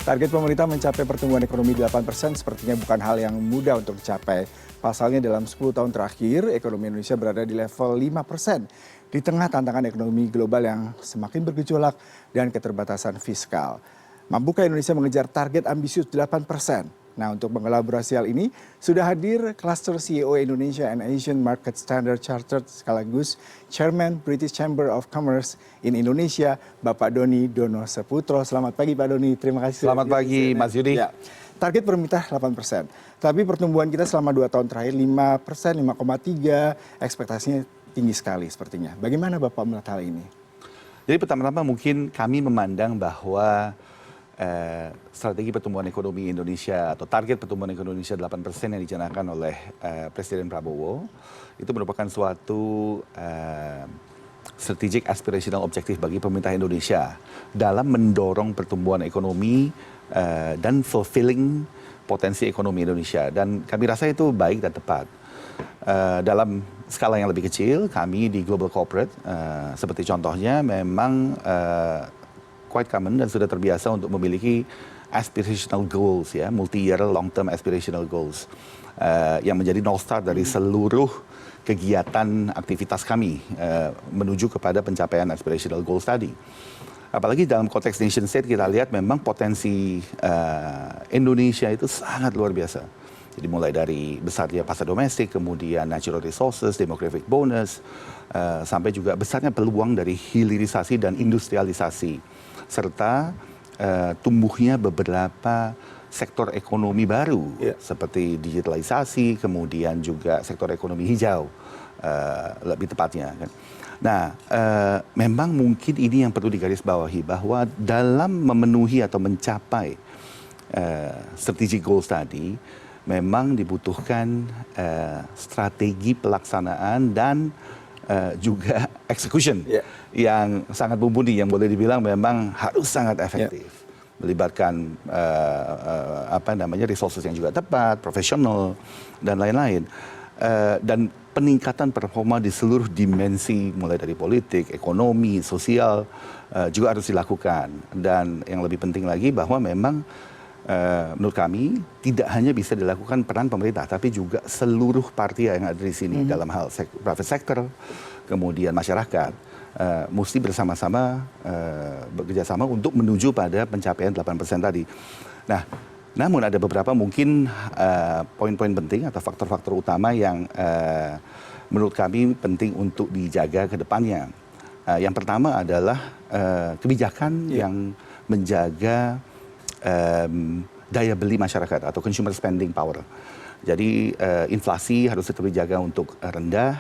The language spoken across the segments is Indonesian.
Target pemerintah mencapai pertumbuhan ekonomi 8% sepertinya bukan hal yang mudah untuk dicapai. Pasalnya dalam 10 tahun terakhir, ekonomi Indonesia berada di level 5%. Di tengah tantangan ekonomi global yang semakin bergejolak dan keterbatasan fiskal. Mampukah Indonesia mengejar target ambisius 8%? Nah, untuk mengelaborasi hal ini, sudah hadir Cluster CEO Indonesia and Asian Market Standard Chartered sekaligus Chairman British Chamber of Commerce in Indonesia, Bapak Doni Dono Seputro. Selamat pagi Pak Doni, terima kasih. Selamat pagi Mas Yudi. Ya. Target pemerintah 8%, tapi pertumbuhan kita selama 2 tahun terakhir 5%, 5,3%, ekspektasinya tinggi sekali sepertinya. Bagaimana Bapak melihat hal ini? Jadi pertama-tama mungkin kami memandang bahwa strategi pertumbuhan ekonomi Indonesia atau target pertumbuhan ekonomi Indonesia 8% yang dicanangkan oleh Presiden Prabowo itu merupakan suatu strategic aspirational objektif bagi pemerintah Indonesia dalam mendorong pertumbuhan ekonomi dan fulfilling potensi ekonomi Indonesia, dan kami rasa itu baik dan tepat. Dalam skala yang lebih kecil, kami di Global Corporate seperti contohnya memang quite common dan sudah terbiasa untuk memiliki aspirational goals, ya, multi-year long-term aspirational goals yang menjadi north star dari seluruh kegiatan aktivitas kami menuju kepada pencapaian aspirational goals tadi. Apalagi dalam konteks nation state kita lihat memang potensi Indonesia itu sangat luar biasa. Jadi mulai dari besarnya pasar domestik, kemudian natural resources, demographic bonus, sampai juga besarnya peluang dari hilirisasi dan industrialisasi, serta tumbuhnya beberapa sektor ekonomi baru seperti digitalisasi, kemudian juga sektor ekonomi hijau lebih tepatnya. Nah, memang mungkin ini yang perlu digarisbawahi bahwa dalam memenuhi atau mencapai strategic goals tadi, memang dibutuhkan strategi pelaksanaan dan juga execution yang sangat mumpuni, yang boleh dibilang memang harus sangat efektif, melibatkan resources yang juga tepat, profesional dan lain-lain, dan peningkatan performa di seluruh dimensi mulai dari politik, ekonomi, sosial juga harus dilakukan. Dan yang lebih penting lagi bahwa memang menurut kami tidak hanya bisa dilakukan peran pemerintah, tapi juga seluruh partai yang ada di sini dalam hal private sector, kemudian masyarakat mesti bersama-sama bekerjasama untuk menuju pada pencapaian 8% tadi. Nah, namun ada beberapa mungkin poin-poin penting atau faktor-faktor utama yang menurut kami penting untuk dijaga ke depannya. Yang pertama adalah kebijakan yang menjaga daya beli masyarakat atau consumer spending power. Jadi inflasi harus tetap dijaga untuk rendah,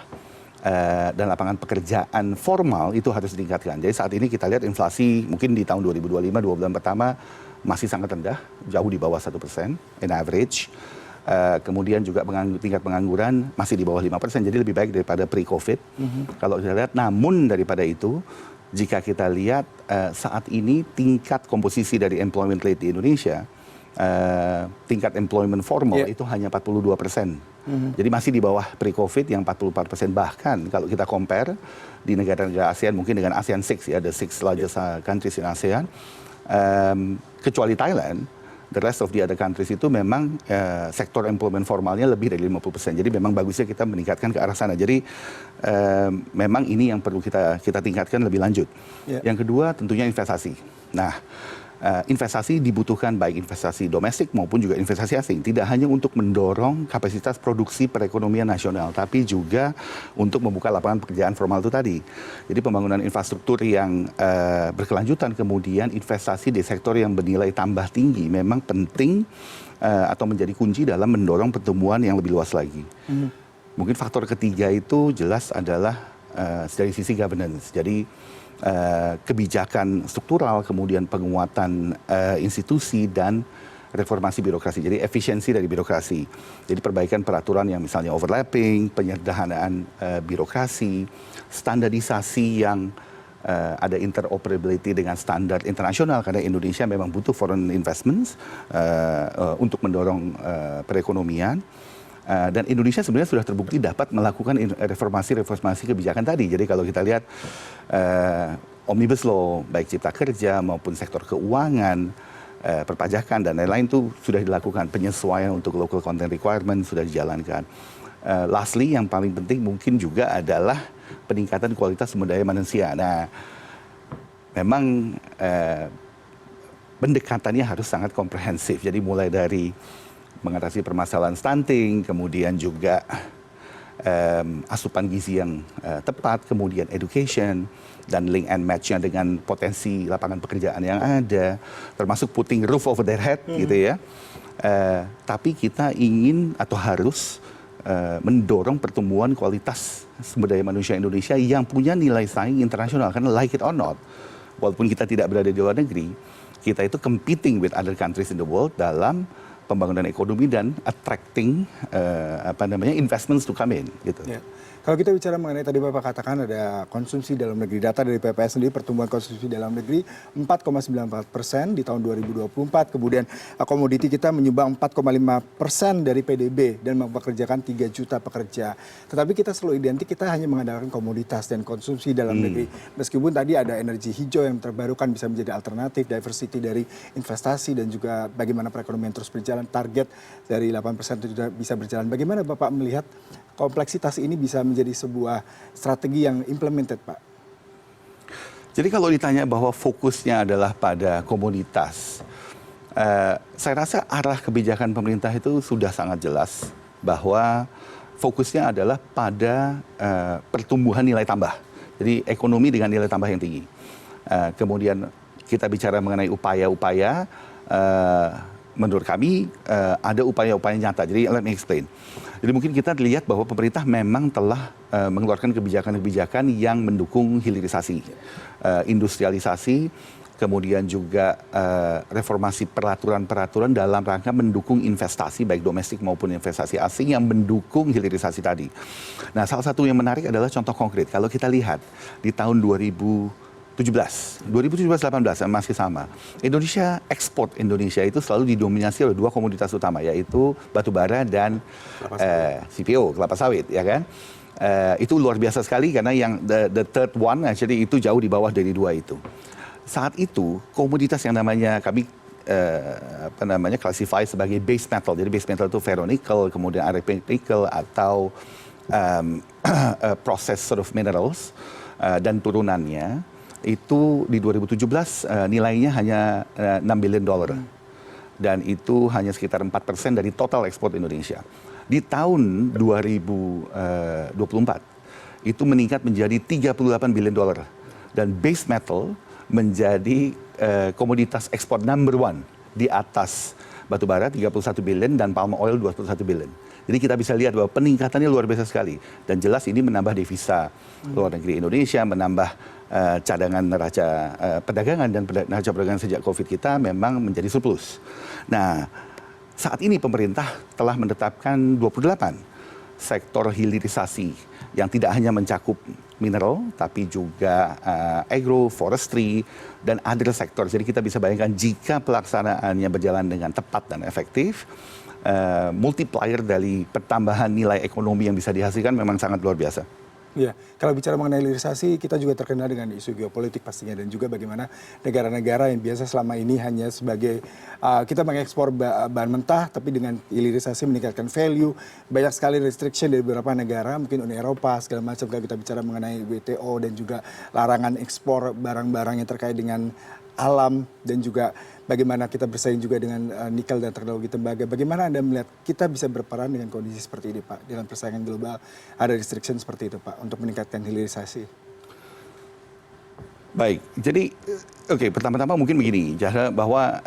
dan lapangan pekerjaan formal itu harus ditingkatkan. Jadi saat ini kita lihat inflasi mungkin di tahun 2025, 2 bulan pertama masih sangat rendah, jauh di bawah 1% in average. Kemudian juga tingkat pengangguran masih di bawah 5%, jadi lebih baik daripada pre-COVID. Kalau kita lihat, namun daripada itu, jika kita lihat saat ini tingkat komposisi dari employment rate di Indonesia, tingkat employment formal itu hanya 42%. Jadi masih di bawah pre-COVID yang 44%. Bahkan kalau kita compare di negara-negara ASEAN, mungkin dengan ASEAN 6, ya, the 6 largest countries in ASEAN, kecuali Thailand, the rest of the other countries itu memang sektor employment formalnya lebih dari 50%. Jadi memang bagusnya kita meningkatkan ke arah sana. Jadi memang ini yang perlu kita tingkatkan lebih lanjut. Yang kedua tentunya investasi. Nah, investasi dibutuhkan baik investasi domestik maupun juga investasi asing. Tidak hanya untuk mendorong kapasitas produksi perekonomian nasional, tapi juga untuk membuka lapangan pekerjaan formal itu tadi. Jadi pembangunan infrastruktur yang berkelanjutan, kemudian investasi di sektor yang bernilai tambah tinggi memang penting atau menjadi kunci dalam mendorong pertumbuhan yang lebih luas lagi. Mungkin faktor ketiga itu jelas adalah dari sisi governance. Jadi kebijakan struktural, kemudian penguatan institusi dan reformasi birokrasi. Jadi efisiensi dari birokrasi. Jadi perbaikan peraturan yang misalnya overlapping, penyederhanaan birokrasi, standarisasi yang ada interoperability dengan standar internasional, karena Indonesia memang butuh foreign investments untuk mendorong perekonomian. Dan Indonesia sebenarnya sudah terbukti dapat melakukan reformasi kebijakan tadi. Jadi kalau kita lihat Omnibus Law, baik Cipta Kerja maupun sektor keuangan, perpajakan dan lain-lain itu sudah dilakukan, penyesuaian untuk local content requirement sudah dijalankan. Lastly, yang paling penting mungkin juga adalah peningkatan kualitas sumber daya manusia. Nah, memang pendekatannya harus sangat komprehensif. Jadi mulai dari mengatasi permasalahan stunting, kemudian juga asupan gizi yang tepat, kemudian education, dan link and match-nya dengan potensi lapangan pekerjaan yang ada, termasuk putting roof over their head, gitu ya. Tapi kita ingin atau harus mendorong pertumbuhan kualitas sumber daya manusia Indonesia yang punya nilai saing internasional. Karena like it or not, walaupun kita tidak berada di luar negeri, kita itu competing with other countries in the world dalam pembangunan ekonomi dan attracting investments to come in gitu. Ya. Kalau kita bicara mengenai tadi Bapak katakan ada konsumsi dalam negeri, data dari PPS sendiri pertumbuhan konsumsi dalam negeri 4,94% di tahun 2024, kemudian komoditi kita menyumbang 4,5% dari PDB dan mempekerjakan 3 juta pekerja. Tetapi kita selalu identik kita hanya mengandalkan komoditas dan konsumsi dalam negeri. Meskipun tadi ada energi hijau yang terbarukan bisa menjadi alternatif, diversity dari investasi dan juga bagaimana perekonomian terus berjalan, target dari 8% itu juga bisa berjalan. Bagaimana Bapak melihat kompleksitas ini bisa menjadi sebuah strategi yang implemented, Pak? Jadi kalau ditanya bahwa fokusnya adalah pada komoditas, saya rasa arah kebijakan pemerintah itu sudah sangat jelas bahwa fokusnya adalah pada pertumbuhan nilai tambah. Jadi ekonomi dengan nilai tambah yang tinggi. Kemudian kita bicara mengenai upaya-upaya, menurut kami ada upaya-upaya nyata. Jadi let me explain. Jadi mungkin kita lihat bahwa pemerintah memang telah mengeluarkan kebijakan-kebijakan yang mendukung hilirisasi, industrialisasi, kemudian juga reformasi peraturan-peraturan dalam rangka mendukung investasi baik domestik maupun investasi asing yang mendukung hilirisasi tadi. Nah, salah satu yang menarik adalah contoh konkret. Kalau kita lihat di tahun 2017-18 masih sama. Ekspor Indonesia itu selalu didominasi oleh 2 komoditas utama, yaitu batu bara dan CPO, kelapa sawit, ya kan? Itu luar biasa sekali karena yang the third one, jadi itu jauh di bawah dari 2 itu. Saat itu komoditas yang namanya kami classify sebagai base metal. Jadi base metal itu ferronickel, kemudian iron nickel atau process sort of minerals dan turunannya. Itu di 2017 nilainya hanya $6 billion. Dan itu hanya sekitar 4% dari total ekspor Indonesia. Di tahun 2024 itu meningkat menjadi $38 billion. Dan base metal menjadi komoditas ekspor number 1 di atas batu bara 31 billion dan palm oil 21 billion. Jadi kita bisa lihat bahwa peningkatannya luar biasa sekali. Dan jelas ini menambah devisa luar negeri Indonesia, menambah cadangan neraca perdagangan, dan neraca perdagangan sejak COVID kita memang menjadi surplus. Nah, saat ini pemerintah telah menetapkan 28 sektor hilirisasi yang tidak hanya mencakup mineral, tapi juga agro, forestry, dan other sektor. Jadi kita bisa bayangkan jika pelaksanaannya berjalan dengan tepat dan efektif, multiplier dari pertambahan nilai ekonomi yang bisa dihasilkan memang sangat luar biasa. Ya, kalau bicara mengenai hilirisasi, kita juga terkenal dengan isu geopolitik pastinya, dan juga bagaimana negara-negara yang biasa selama ini hanya sebagai kita mengekspor bahan mentah, tapi dengan hilirisasi meningkatkan value, banyak sekali restriction dari beberapa negara, mungkin Uni Eropa segala macam. Kalau kita bicara mengenai WTO dan juga larangan ekspor barang-barang yang terkait dengan alam, dan juga bagaimana kita bersaing juga dengan nikel dan teknologi tembaga. Bagaimana Anda melihat kita bisa berperan dengan kondisi seperti ini, Pak? Dalam persaingan global ada restriction seperti itu, Pak, untuk meningkatkan hilirisasi. Baik, jadi pertama-tama mungkin begini, bahwa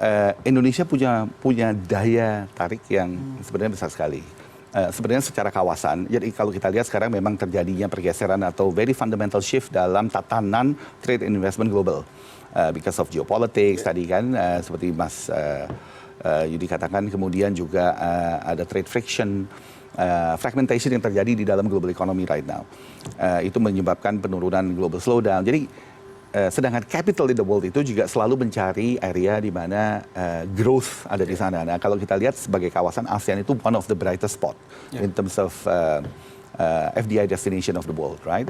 Indonesia punya daya tarik yang sebenarnya besar sekali. Sebenarnya secara kawasan, jadi kalau kita lihat sekarang memang terjadinya pergeseran atau very fundamental shift dalam tatanan trade and investment global. Because of geopolitics tadi kan, seperti Mas Yudi katakan, kemudian juga ada trade friction, fragmentation yang terjadi di dalam global economy right now. Itu menyebabkan penurunan global slowdown. Jadi sedangkan capital in the world itu juga selalu mencari area di mana growth ada di sana. Nah, kalau kita lihat sebagai kawasan, ASEAN itu one of the brightest spot in terms of FDI destination of the world, right?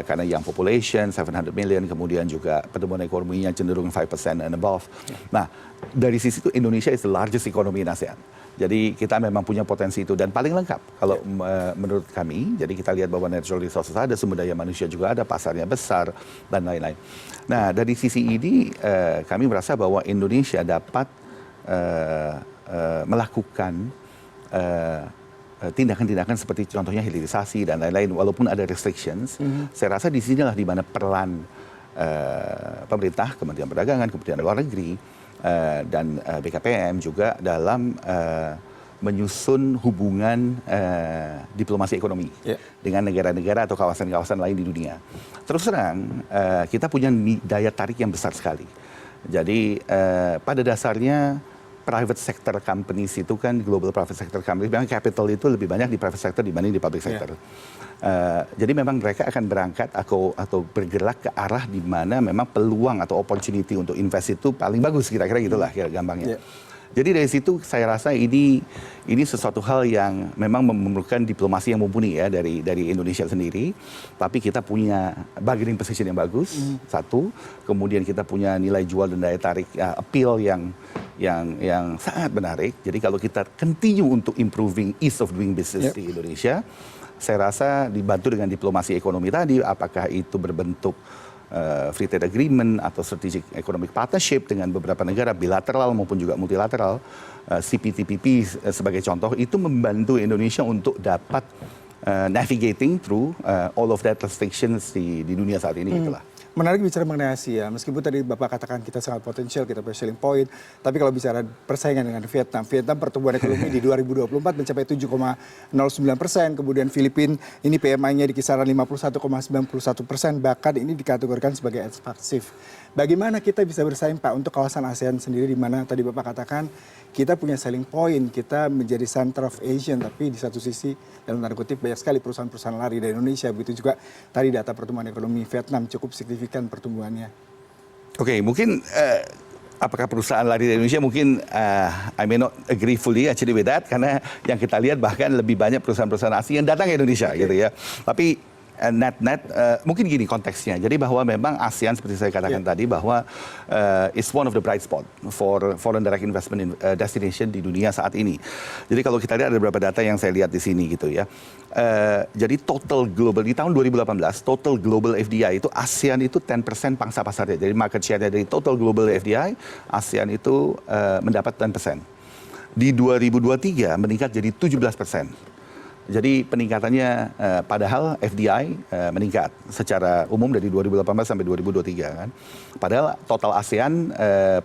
Karena young population, 700 million, kemudian juga pertumbuhan ekonominya cenderung 5% and above. Nah, dari sisi itu Indonesia is the largest economy in ASEAN. Jadi kita memang punya potensi itu dan paling lengkap kalau menurut kami. Jadi kita lihat bahwa natural resources ada, sumber daya manusia juga ada, pasarnya besar dan lain-lain. Nah, dari sisi ini kami merasa bahwa Indonesia dapat melakukan tindakan-tindakan seperti contohnya hilirisasi dan lain-lain, walaupun ada restrictions. Saya rasa di sinilah di mana peran pemerintah, Kementerian Perdagangan, Kementerian Luar Negeri, dan BKPM juga dalam menyusun hubungan diplomasi ekonomi dengan negara-negara atau kawasan-kawasan lain di dunia. Terus terang, kita punya daya tarik yang besar sekali. Jadi pada dasarnya private sector companies itu kan global private sector companies, memang capital itu lebih banyak di private sector dibanding di public sector. Jadi memang mereka akan berangkat atau bergerak ke arah di mana memang peluang atau opportunity untuk invest itu paling bagus, kira-kira gitulah gampangnya. Jadi dari situ saya rasa ini sesuatu hal yang memang memerlukan diplomasi yang mumpuni ya dari Indonesia sendiri. Tapi kita punya bargaining position yang bagus, satu. Kemudian kita punya nilai jual dan daya tarik appeal yang sangat menarik. Jadi kalau kita continue untuk improving ease of doing business di Indonesia, saya rasa dibantu dengan diplomasi ekonomi tadi, apakah itu berbentuk free trade agreement atau strategic economic partnership dengan beberapa negara bilateral maupun juga multilateral, CPTPP sebagai contoh, itu membantu Indonesia untuk dapat navigating through all of that restrictions di dunia saat ini gitulah. Menarik bicara mengenai Asia, meskipun tadi Bapak katakan kita sangat potensial, kita punya selling point, tapi kalau bicara persaingan dengan Vietnam pertumbuhan ekonomi di 2024 mencapai 7,09%, kemudian Filipina ini PMI-nya di kisaran 51,91%, bahkan ini dikategorikan sebagai ekspansif. Bagaimana kita bisa bersaing Pak untuk kawasan ASEAN sendiri, di mana tadi Bapak katakan kita punya selling point, kita menjadi center of Asian, tapi di satu sisi dalam tanda kutip banyak sekali perusahaan-perusahaan lari dari Indonesia. Begitu juga tadi data pertumbuhan ekonomi Vietnam cukup signifikan pertumbuhannya. Oke, mungkin apakah perusahaan lari dari Indonesia, mungkin I may not agree fully actually with that, karena yang kita lihat bahkan lebih banyak perusahaan-perusahaan asing yang datang ke Indonesia gitu ya. Tapi net mungkin gini konteksnya. Jadi bahwa memang ASEAN seperti saya katakan tadi bahwa is one of the bright spot for foreign direct investment destination di dunia saat ini. Jadi kalau kita lihat ada beberapa data yang saya lihat di sini gitu ya. Jadi total global di tahun 2018 total global FDI itu ASEAN itu 10% pangsa pasarnya. Jadi market share-nya dari total global FDI ASEAN itu mendapat 10%. Di 2023 meningkat jadi 17%. Jadi peningkatannya padahal FDI meningkat secara umum dari 2018 sampai 2023 kan. Padahal total ASEAN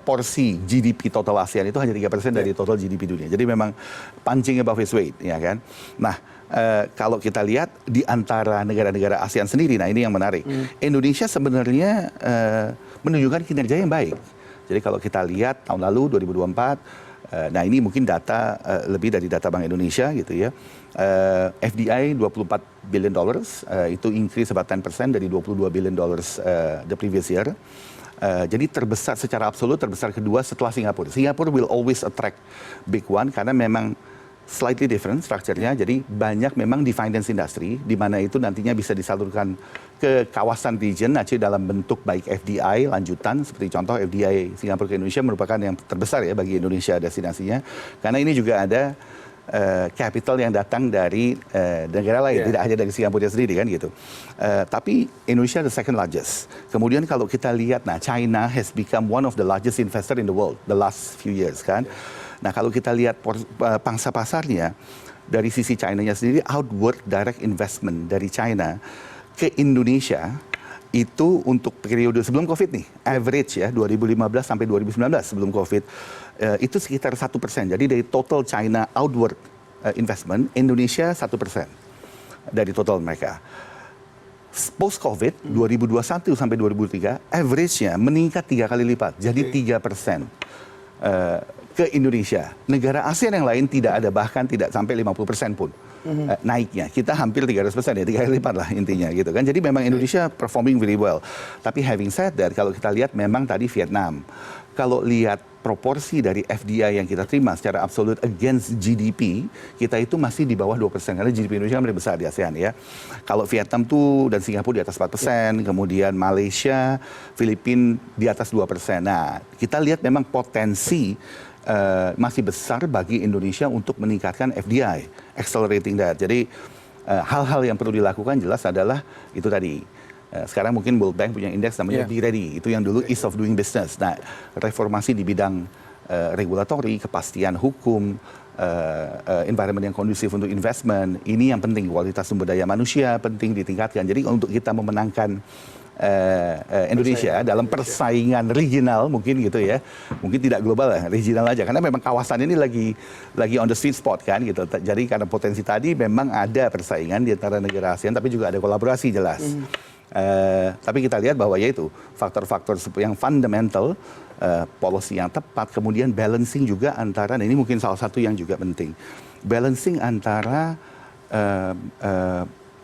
porsi GDP total ASEAN itu hanya 3% dari total GDP dunia. Jadi memang punching above its weight ya kan. Nah, kalau kita lihat di antara negara-negara ASEAN sendiri, nah ini yang menarik. Indonesia sebenarnya menunjukkan kinerja yang baik. Jadi kalau kita lihat tahun lalu 2024, nah ini mungkin data lebih dari data Bank Indonesia gitu ya. FDI $24 billion, itu increase about 10% dari $22 billion the previous year. Jadi terbesar secara absolut, terbesar kedua setelah Singapura. Singapura will always attract big one karena memang slightly different structure-nya. Jadi banyak memang di finance industry, di mana itu nantinya bisa disalurkan ke kawasan region, dalam bentuk baik FDI lanjutan, seperti contoh FDI Singapura ke Indonesia merupakan yang terbesar ya bagi Indonesia destinasinya. Karena ini juga ada capital yang datang dari negara lain, tidak hanya dari Singapura sendiri kan gitu. Tapi Indonesia the second largest. Kemudian kalau kita lihat, nah China has become one of the largest investor in the world the last few years kan. Nah kalau kita lihat pangsa pasarnya dari sisi China-nya sendiri, outward direct investment dari China ke Indonesia itu untuk periode sebelum COVID nih, average ya 2015 sampai 2019 sebelum COVID itu sekitar 1%. Jadi dari total China outward investment, Indonesia 1% dari total mereka. Post COVID 2021 sampai 2023 average-nya meningkat 3 kali lipat, jadi 3% ke Indonesia. Negara ASEAN yang lain tidak ada, bahkan tidak sampai 50% pun. Naiknya kita hampir 300% ya, 3 kali lipat lah intinya gitu kan. Jadi memang Indonesia performing very well. Tapi having said that, kalau kita lihat memang tadi Vietnam kalau lihat proporsi dari FDI yang kita terima secara absolut against GDP, kita itu masih di bawah 2%. Karena GDP Indonesia kan lebih besar di ASEAN ya. Kalau Vietnam tuh dan Singapura di atas 4%, kemudian Malaysia, Filipina di atas 2%. Nah, kita lihat memang potensi masih besar bagi Indonesia untuk meningkatkan FDI, accelerating that. Jadi hal-hal yang perlu dilakukan jelas adalah itu tadi. Sekarang mungkin World Bank punya indeks namanya Be Ready. Itu yang dulu Ease of Doing Business. Nah, reformasi di bidang regulatori, kepastian hukum, environment yang kondusif untuk investment, ini yang penting. Kualitas sumber daya manusia penting ditingkatkan. Jadi untuk kita memenangkan Indonesia dalam persaingan regional mungkin gitu ya, mungkin tidak global lah, regional aja, karena memang kawasan ini lagi on the sweet spot kan gitu. Jadi karena potensi tadi memang ada persaingan di antara negara ASEAN, tapi juga ada kolaborasi jelas. Tapi kita lihat bahwa yaitu faktor-faktor yang fundamental, policy yang tepat, kemudian balancing juga antara, nah ini mungkin salah satu yang juga penting, balancing antara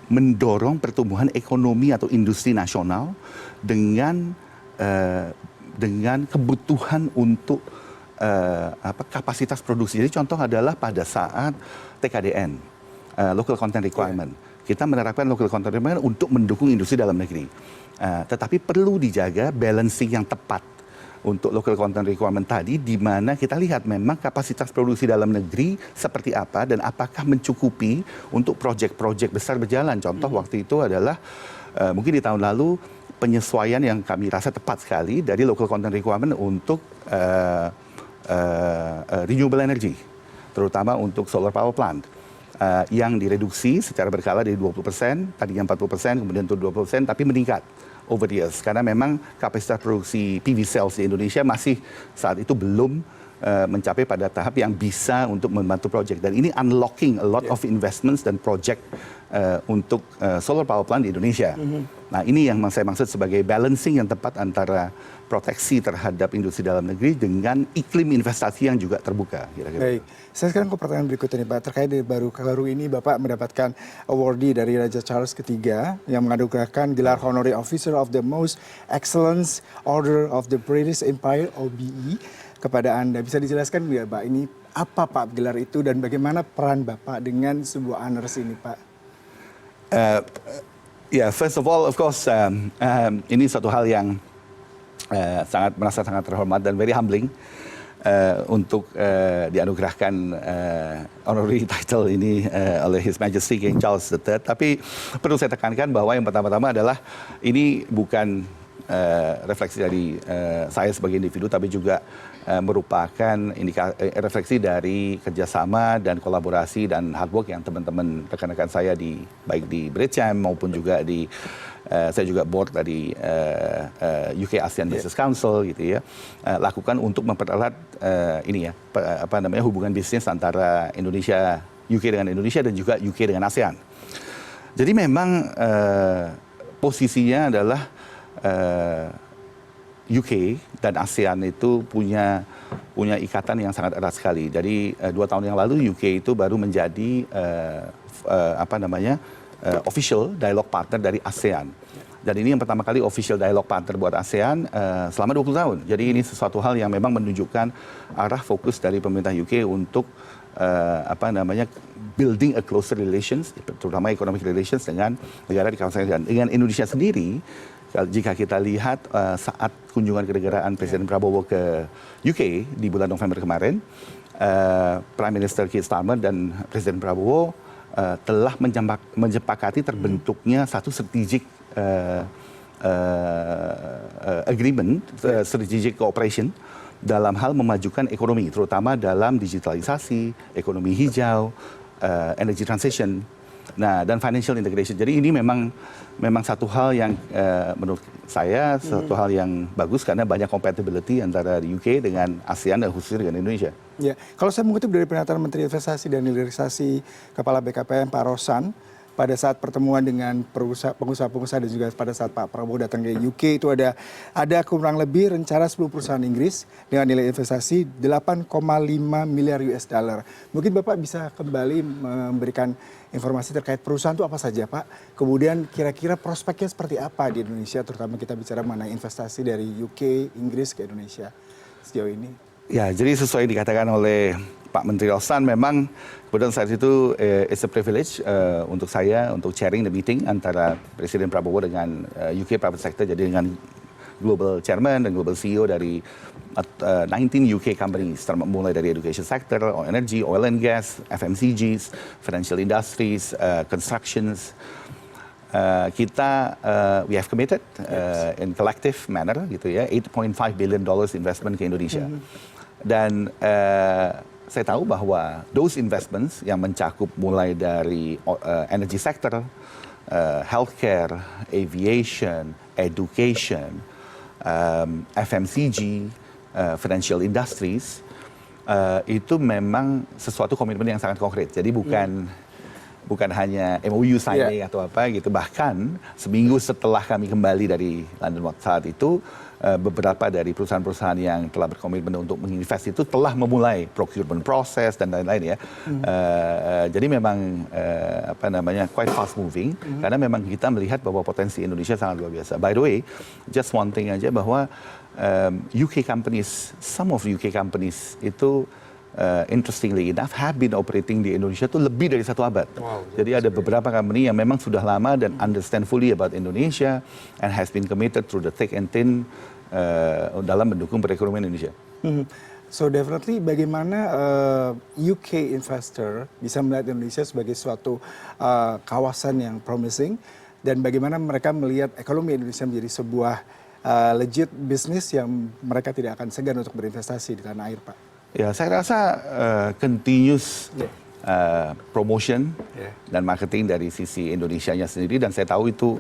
mendorong pertumbuhan ekonomi atau industri nasional dengan kebutuhan untuk kapasitas produksi. Jadi contoh adalah pada saat TKDN, local content requirement. Kita menerapkan local content requirement untuk mendukung industri dalam negeri. Tetapi perlu dijaga balancing yang tepat untuk local content requirement tadi, di mana kita lihat memang kapasitas produksi dalam negeri seperti apa dan apakah mencukupi untuk proyek-proyek besar berjalan. Contoh waktu itu adalah mungkin di tahun lalu penyesuaian yang kami rasa tepat sekali dari local content requirement untuk renewable energy, terutama untuk solar power plant. Yang direduksi secara berkala dari 20%, tadinya 40%, kemudian turun 20%, tapi meningkat over the years. Karena memang kapasitas produksi PV cells di Indonesia masih saat itu belum mencapai pada tahap yang bisa untuk membantu project. Dan ini unlocking a lot of investments dan project untuk solar power plant di Indonesia. Nah, ini yang saya maksud sebagai balancing yang tepat antara proteksi terhadap industri dalam negeri dengan iklim investasi yang juga terbuka. Kira-kira. Baik, saya sekarang ke pertanyaan berikutnya nih Pak. Terkait dari baru ini Bapak mendapatkan awardee dari Raja Charles III yang menganugerahkan gelar Honorary Officer of the Most Excellence Order of the British Empire (OBE) kepada Anda. Bisa dijelaskan nggak Pak, ini apa Pak gelar itu dan bagaimana peran Bapak dengan sebuah honors ini Pak? First of all, of course, ini satu hal yang merasa sangat terhormat dan very humbling untuk dianugerahkan honorary title ini oleh His Majesty King Charles III. Tapi perlu saya tekankan bahwa yang pertama-tama adalah ini bukan refleksi dari saya sebagai individu, tapi juga merupakan refleksi dari kerjasama dan kolaborasi dan hard work yang teman-teman rekan-rekan saya baik di Bridgeham maupun juga saya juga board dari UK ASEAN Business Council gitu ya, lakukan untuk mempererat hubungan bisnis antara Indonesia, UK dengan Indonesia dan juga UK dengan ASEAN. Jadi memang posisinya adalah UK dan ASEAN itu punya ikatan yang sangat erat sekali. Jadi 2 tahun yang lalu UK itu baru menjadi official dialogue partner dari ASEAN. Dan ini yang pertama kali official dialogue partner buat ASEAN selama 20 tahun. Jadi ini sesuatu hal yang memang menunjukkan arah fokus dari pemerintah UK untuk building a closer relations, terutama economic relations dengan negara di kawasan ASEAN. Dengan Indonesia sendiri, jika kita lihat saat kunjungan kenegaraan Presiden Prabowo ke UK di bulan November kemarin, Prime Minister Keir Starmer dan Presiden Prabowo telah menyepakati terbentuknya satu strategic agreement, strategic cooperation dalam hal memajukan ekonomi, terutama dalam digitalisasi, ekonomi hijau, energy transition, dan financial integration. Jadi ini memang satu hal yang menurut saya satu hal yang bagus karena banyak compatibility antara UK dengan ASEAN dan khususnya dengan Indonesia. Ya, kalau saya mengutip dari pernyataan Menteri Investasi dan Hilirisasi Kepala BKPM Pak Rosan pada saat pertemuan dengan pengusaha-pengusaha dan juga pada saat Pak Prabowo datang ke UK itu ada kurang lebih rencana 10 perusahaan Inggris dengan nilai investasi 8,5 miliar US dollar. Mungkin Bapak bisa kembali memberikan informasi terkait perusahaan itu apa saja Pak? Kemudian kira-kira prospeknya seperti apa di Indonesia, terutama kita bicara mengenai investasi dari UK, Inggris ke Indonesia. sejauh ini? Ya, jadi sesuai dikatakan oleh Pak Menteri Rosan, memang kebetulan saat itu it's a privilege untuk saya untuk chairing the meeting antara Presiden Prabowo dengan UK private sector, jadi dengan global chairman dan global CEO dari 19 UK companies, mulai dari education sector, energy, oil and gas, FMCGs, financial industries, constructions. Kita we have committed in collective manner gitu ya, $8.5 billion investment ke Indonesia. Dan saya tahu bahwa those investments yang mencakup mulai dari energy sector, healthcare, aviation, education, FMCG, financial industries, itu memang sesuatu komitmen yang sangat konkret. Jadi bukan hanya MOU signing atau apa gitu. Bahkan seminggu setelah kami kembali dari London saat itu, beberapa dari perusahaan-perusahaan yang telah berkomitmen untuk menginvest itu telah memulai procurement process dan lain-lain ya. Jadi memang quite fast moving karena memang kita melihat bahwa potensi Indonesia sangat luar biasa. By the way, just one thing aja bahwa UK companies, some of UK companies itu interestingly enough have been operating di Indonesia itu lebih dari 1 abad. Wow, jadi ada beberapa company yang memang sudah lama dan understand fully about Indonesia and has been committed through the thick and thin dalam mendukung perekonomian Indonesia. So definitely bagaimana UK investor bisa melihat Indonesia sebagai suatu kawasan yang promising dan bagaimana mereka melihat ekonomi Indonesia menjadi sebuah legit bisnis yang mereka tidak akan segan untuk berinvestasi di tanah air, Pak. Ya, saya rasa continuous promotion dan marketing dari sisi Indonesianya sendiri, dan saya tahu itu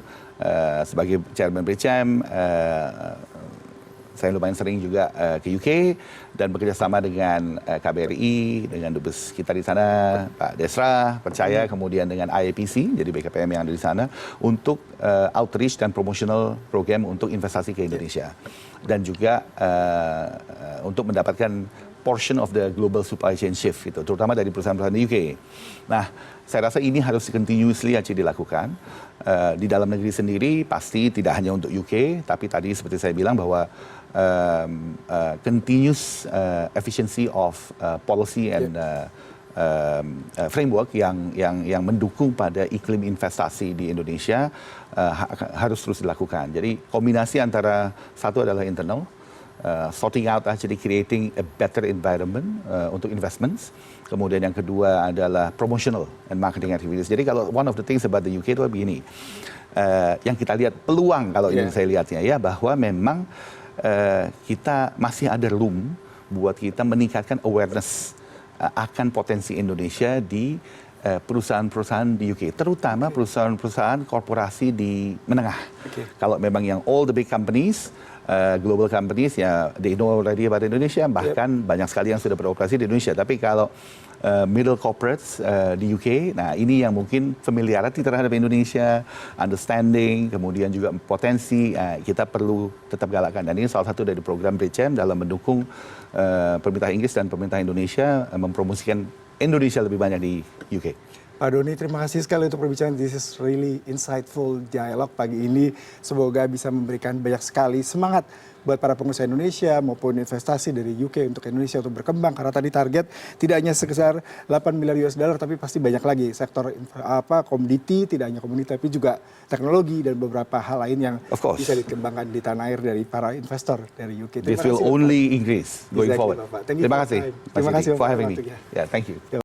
sebagai Chairman BCM, saya lumayan sering juga ke UK dan bekerja sama dengan KBRI, dengan dubes kita di sana, Pak Desra, percaya, kemudian dengan IAPC, jadi BKPM yang ada di sana, untuk outreach dan promotional program untuk investasi ke Indonesia. Dan juga untuk mendapatkan portion of the global supply chain shift itu, terutama dari perusahaan-perusahaan di UK. Nah, saya rasa ini harus continuously dilakukan. Di dalam negeri sendiri pasti tidak hanya untuk UK, tapi tadi seperti saya bilang bahwa continuous efficiency of policy and framework yang mendukung pada iklim investasi di Indonesia harus terus dilakukan. Jadi kombinasi antara satu adalah internal, sorting out actually creating a better environment untuk investments. Kemudian yang kedua adalah promotional and marketing activities. Jadi kalau one of the things about the UK itu begini, yang kita lihat peluang kalau ini saya lihatnya ya, bahwa memang kita masih ada room buat kita meningkatkan awareness akan potensi Indonesia di perusahaan-perusahaan di UK, terutama perusahaan-perusahaan korporasi di menengah. Kalau memang yang all the big companies, global companies, ya they know already about Indonesia, bahkan banyak sekali yang sudah beroperasi di Indonesia. Tapi kalau middle corporates di UK, nah ini yang mungkin familiarity terhadap Indonesia, understanding, kemudian juga potensi, kita perlu tetap galakkan. Dan ini salah satu dari program BCM dalam mendukung pemerintah Inggris dan pemerintah Indonesia mempromosikan Indonesia lebih banyak di UK. Pak Doni, terima kasih sekali untuk perbincangan. This is really insightful dialog pagi ini. Semoga bisa memberikan banyak sekali semangat buat para pengusaha Indonesia maupun investasi dari UK untuk Indonesia untuk berkembang. Karena tadi target tidak hanya sebesar 8 miliar US dollar, tapi pasti banyak lagi sektor komoditi, tidak hanya komoditi tapi juga teknologi dan beberapa hal lain yang bisa dikembangkan di tanah air dari para investor dari UK. This will only increase going forward. Terima kasih for having me. Yeah, thank you.